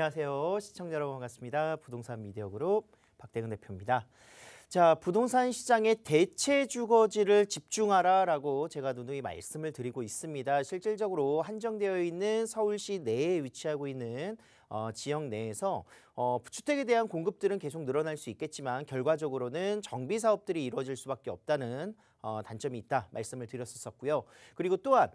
안녕하세요. 시청자 여러분 반갑습니다. 부동산 미디어그룹 박대근 대표입니다. 자, 부동산 시장의 대체 주거지를 집중하라라고 제가 누누이 말씀을 드리고 있습니다. 실질적으로 한정되어 있는 서울시 내에 위치하고 있는 지역 내에서 주택에 대한 공급들은 계속 늘어날 수 있겠지만 결과적으로는 정비 사업들이 이루어질 수밖에 없다는 단점이 있다 말씀을 드렸었고요. 그리고 또한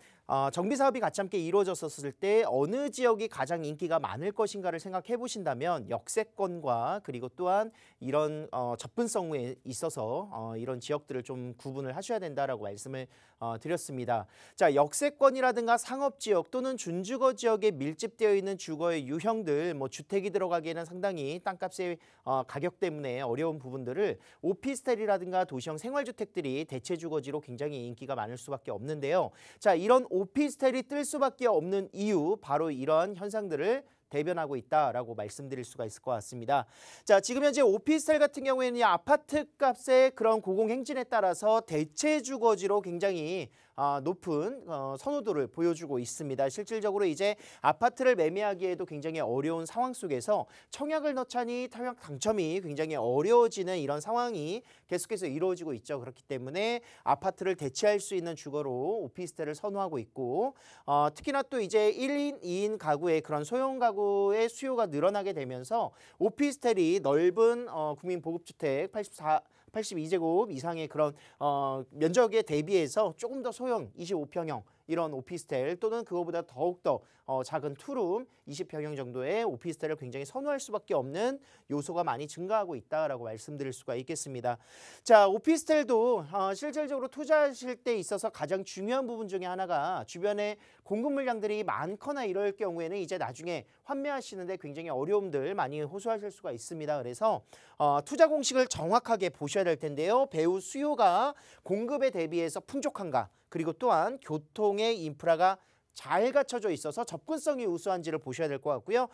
정비 사업이 같이 함께 이루어졌었을 때 어느 지역이 가장 인기가 많을 것인가를 생각해 보신다면 역세권과 그리고 또한 이런 접근성에 있어서 이런 지역들을 좀 구분을 하셔야 된다라고 말씀을 드렸습니다. 자, 역세권이라든가 상업지역 또는 준주거 지역에 밀집되어 있는 주거의 유형들, 뭐 주택이 들어가기에는 상당히 땅값의 가격 때문에 어려운 부분들을 오피스텔이라든가 도시형 생활주택들이 대체 주거지로 굉장히 인기가 많을 수밖에 없는데요. 자, 이런 오피스텔이 뜰 수밖에 없는 이유, 바로 이러한 현상들을 대변하고 있다라고 말씀드릴 수가 있을 것 같습니다. 자, 지금 현재 오피스텔 같은 경우에는 아파트 값의 그런 고공행진에 따라서 대체 주거지로 굉장히 높은 선호도를 보여주고 있습니다. 실질적으로 이제 아파트를 매매하기에도 굉장히 어려운 상황 속에서 청약을 넣자니 청약 당첨이 굉장히 어려워지는 이런 상황이 계속해서 이루어지고 있죠. 그렇기 때문에 아파트를 대체할 수 있는 주거로 오피스텔을 선호하고 있고 특히나 또 이제 1인, 2인 가구의 그런 소형 가구의 수요가 늘어나게 되면서 오피스텔이 넓은 국민보급주택 82제곱 이상의 그런 면적에 대비해서 조금 더 소형 25평형 이런 오피스텔 또는 그거보다 더욱더 작은 투룸 20평형 정도의 오피스텔을 굉장히 선호할 수밖에 없는 요소가 많이 증가하고 있다라고 말씀드릴 수가 있겠습니다. 자, 오피스텔도 실질적으로 투자하실 때 있어서 가장 중요한 부분 중에 하나가 주변에 공급 물량들이 많거나 이럴 경우에는 이제 나중에 환매하시는데 굉장히 어려움들 많이 호소하실 수가 있습니다. 그래서 투자 공식을 정확하게 보셔야 될 텐데요. 배후 수요가 공급에 대비해서 풍족한가, 그리고 또한 교통의 인프라가 잘 갖춰져 있어서 접근성이 우수한지를 보셔야 될 것 같고요.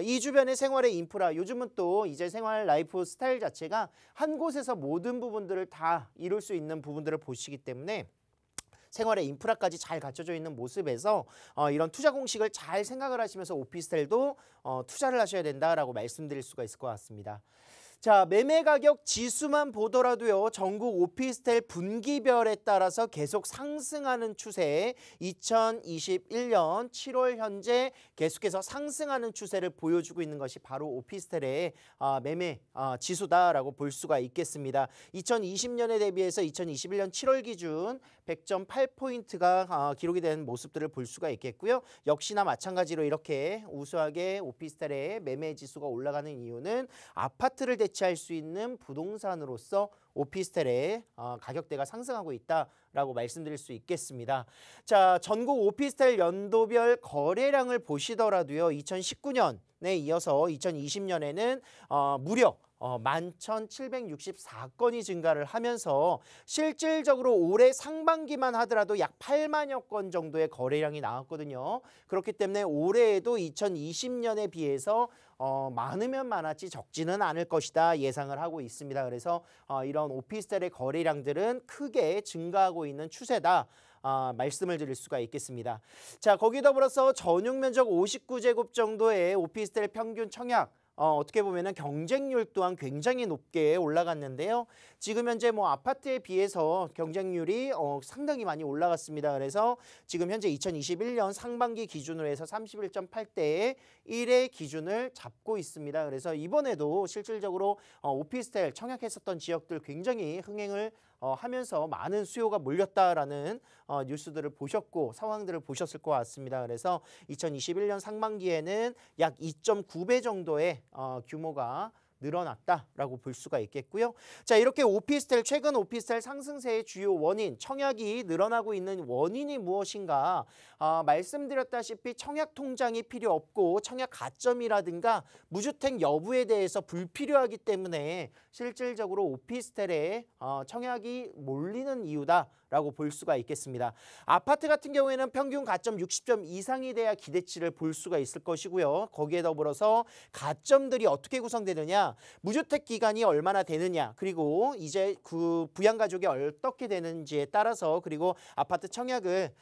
이 주변의 생활의 인프라, 요즘은 또 이제 생활 라이프 스타일 자체가 한 곳에서 모든 부분들을 다 이룰 수 있는 부분들을 보시기 때문에 생활의 인프라까지 잘 갖춰져 있는 모습에서 이런 투자 공식을 잘 생각을 하시면서 오피스텔도 투자를 하셔야 된다라고 말씀드릴 수가 있을 것 같습니다. 자, 매매 가격 지수만 보더라도요, 전국 오피스텔 분기별에 따라서 계속 상승하는 추세, 2021년 7월 현재 계속해서 상승하는 추세를 보여주고 있는 것이 바로 오피스텔의 매매 지수다라고 볼 수가 있겠습니다. 2020년에 대비해서 2021년 7월 기준 100.8포인트가 기록이 된 모습들을 볼 수가 있겠고요. 역시나 마찬가지로 이렇게 우수하게 오피스텔의 매매 지수가 올라가는 이유는 아파트를 대체할 수 있는 부동산으로서 오피스텔의 가격대가 상승하고 있다라고 말씀드릴 수 있겠습니다. 자, 전국 오피스텔 연도별 거래량을 보시더라도요, 2019년에 이어서 2020년에는 무려 11,764건이 증가를 하면서 실질적으로 올해 상반기만 하더라도 약 8만여 건 정도의 거래량이 나왔거든요. 그렇기 때문에 올해에도 2020년에 비해서 많으면 많았지 적지는 않을 것이다 예상을 하고 있습니다. 그래서 이런 오피스텔의 거래량들은 크게 증가하고 있는 추세다. 말씀을 드릴 수가 있겠습니다. 자, 거기 더불어서 전용 면적 59제곱 정도의 오피스텔 평균 청약 어떻게 보면은 경쟁률 또한 굉장히 높게 올라갔는데요. 지금 현재 뭐 아파트에 비해서 경쟁률이 상당히 많이 올라갔습니다. 그래서 지금 현재 2021년 상반기 기준으로 해서 31.8대의 1의 기준을 잡고 있습니다. 그래서 이번에도 실질적으로 오피스텔 청약했었던 지역들 굉장히 흥행을 하면서 많은 수요가 몰렸다라는 뉴스들을 보셨고 상황들을 보셨을 것 같습니다. 그래서 2021년 상반기에는 약 2.9배 정도의 규모가 늘어났다라고 볼 수가 있겠고요. 자, 이렇게 오피스텔, 최근 오피스텔 상승세의 주요 원인, 청약이 늘어나고 있는 원인이 무엇인가? 말씀드렸다시피 청약 통장이 필요 없고 청약 가점이라든가 무주택 여부에 대해서 불필요하기 때문에 실질적으로 오피스텔에 청약이 몰리는 이유다. 라고 볼 수가 있겠습니다. 아파트 같은 경우에는 평균 가점 60점 이상이 돼야 기대치를 볼 수가 있을 것이고요. 거기에 더불어서 가점들이 어떻게 구성되느냐, 무주택 기간이 얼마나 되느냐, 그리고 이제 그 부양가족이 어떻게 되는지에 따라서, 그리고 아파트 청약을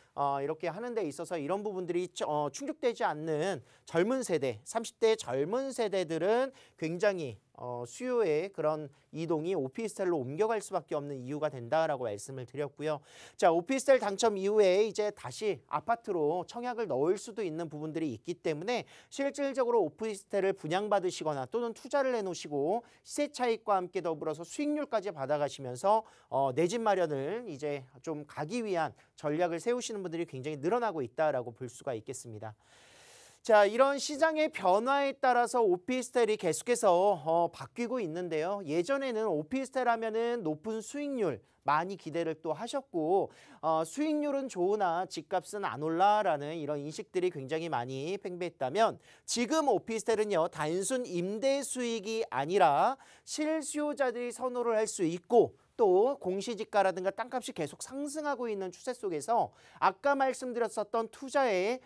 이렇게 하는 데 있어서 이런 부분들이 충족되지 않는 젊은 세대, 30대 젊은 세대들은 굉장히 수요의 그런 이동이 오피스텔로 옮겨갈 수밖에 없는 이유가 된다라고 말씀을 드렸고요. 자, 오피스텔 당첨 이후에 이제 다시 아파트로 청약을 넣을 수도 있는 부분들이 있기 때문에 실질적으로 오피스텔을 분양받으시거나 또는 투자를 해놓으시고 시세 차익과 함께 더불어서 수익률까지 받아가시면서 내 집 마련을 이제 좀 가기 위한 전략을 세우시는 분들이 굉장히 늘어나고 있다라고 볼 수가 있겠습니다. 자, 이런 시장의 변화에 따라서 오피스텔이 계속해서 바뀌고 있는데요. 예전에는 오피스텔 하면은 높은 수익률 많이 기대를 또 하셨고 수익률은 좋으나 집값은 안 올라라는 이런 인식들이 굉장히 많이 팽배했다면, 지금 오피스텔은요 단순 임대 수익이 아니라 실수요자들이 선호를 할 수 있고 또 공시지가라든가 땅값이 계속 상승하고 있는 추세 속에서 아까 말씀드렸었던 투자의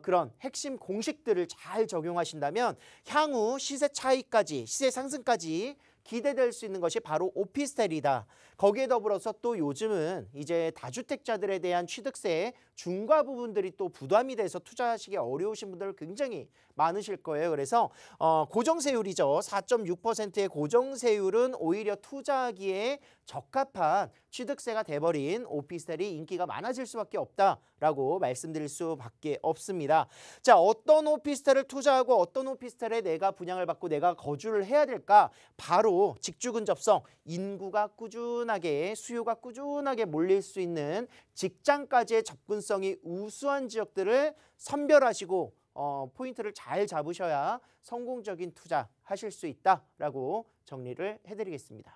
그런 핵심 공식들을 잘 적용하신다면 향후 시세 차익까지, 시세 상승까지 기대될 수 있는 것이 바로 오피스텔이다. 거기에 더불어서 또 요즘은 이제 다주택자들에 대한 취득세 중과 부분들이 또 부담이 돼서 투자하시기 어려우신 분들 굉장히 많으실 거예요. 그래서 고정세율이죠. 4.6%의 고정세율은 오히려 투자하기에 적합한 취득세가 돼버린 오피스텔이 인기가 많아질 수밖에 없다라고 말씀드릴 수밖에 없습니다. 자, 어떤 오피스텔을 투자하고 어떤 오피스텔에 내가 분양을 받고 내가 거주를 해야 될까? 바로 직주 근접성, 인구가 꾸준하게, 수요가 꾸준하게 몰릴 수 있는 직장까지의 접근성이 우수한 지역들을 선별하시고 포인트를 잘 잡으셔야 성공적인 투자 하실 수 있다라고 정리를 해드리겠습니다.